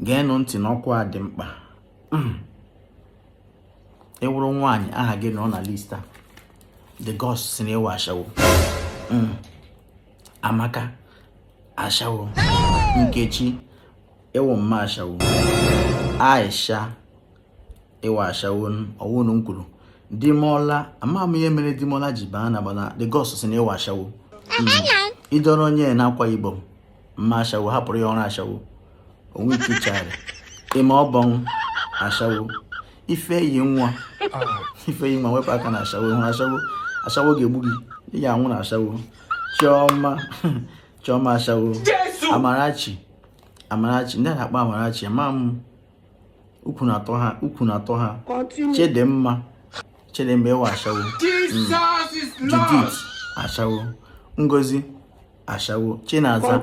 geenụ ntị n'ọkwa dị mkpa. Ewuru nwaanyị aha gị nọ na lista. The Gods si na ewe ashawo. Amaka ashawo. Nkechi ewe mma ashawo. Aisha ewe ashawo. Ọwụnụ nkwuru. Dimola amam ihe mere Dimola ji baa na bana. The Gods si na ewe ashawo. Idoro onye na-akwa Igbo mma ashawo hapụrụ ya ọrụ ashawo. Onwe kichara. Ime ọbọn ashawo. Ifeyi nwa wepụ aka na ashawo ga-egbu gị. Ị ga-anwụ na ashawo. Chioma ashawo. Amarachi ndị a na-akpọ Amarachi ama ukwu na-atọ ha. Chidimma ewe ashawo. Judith ashawo. Ngozi ashawo. Chinaza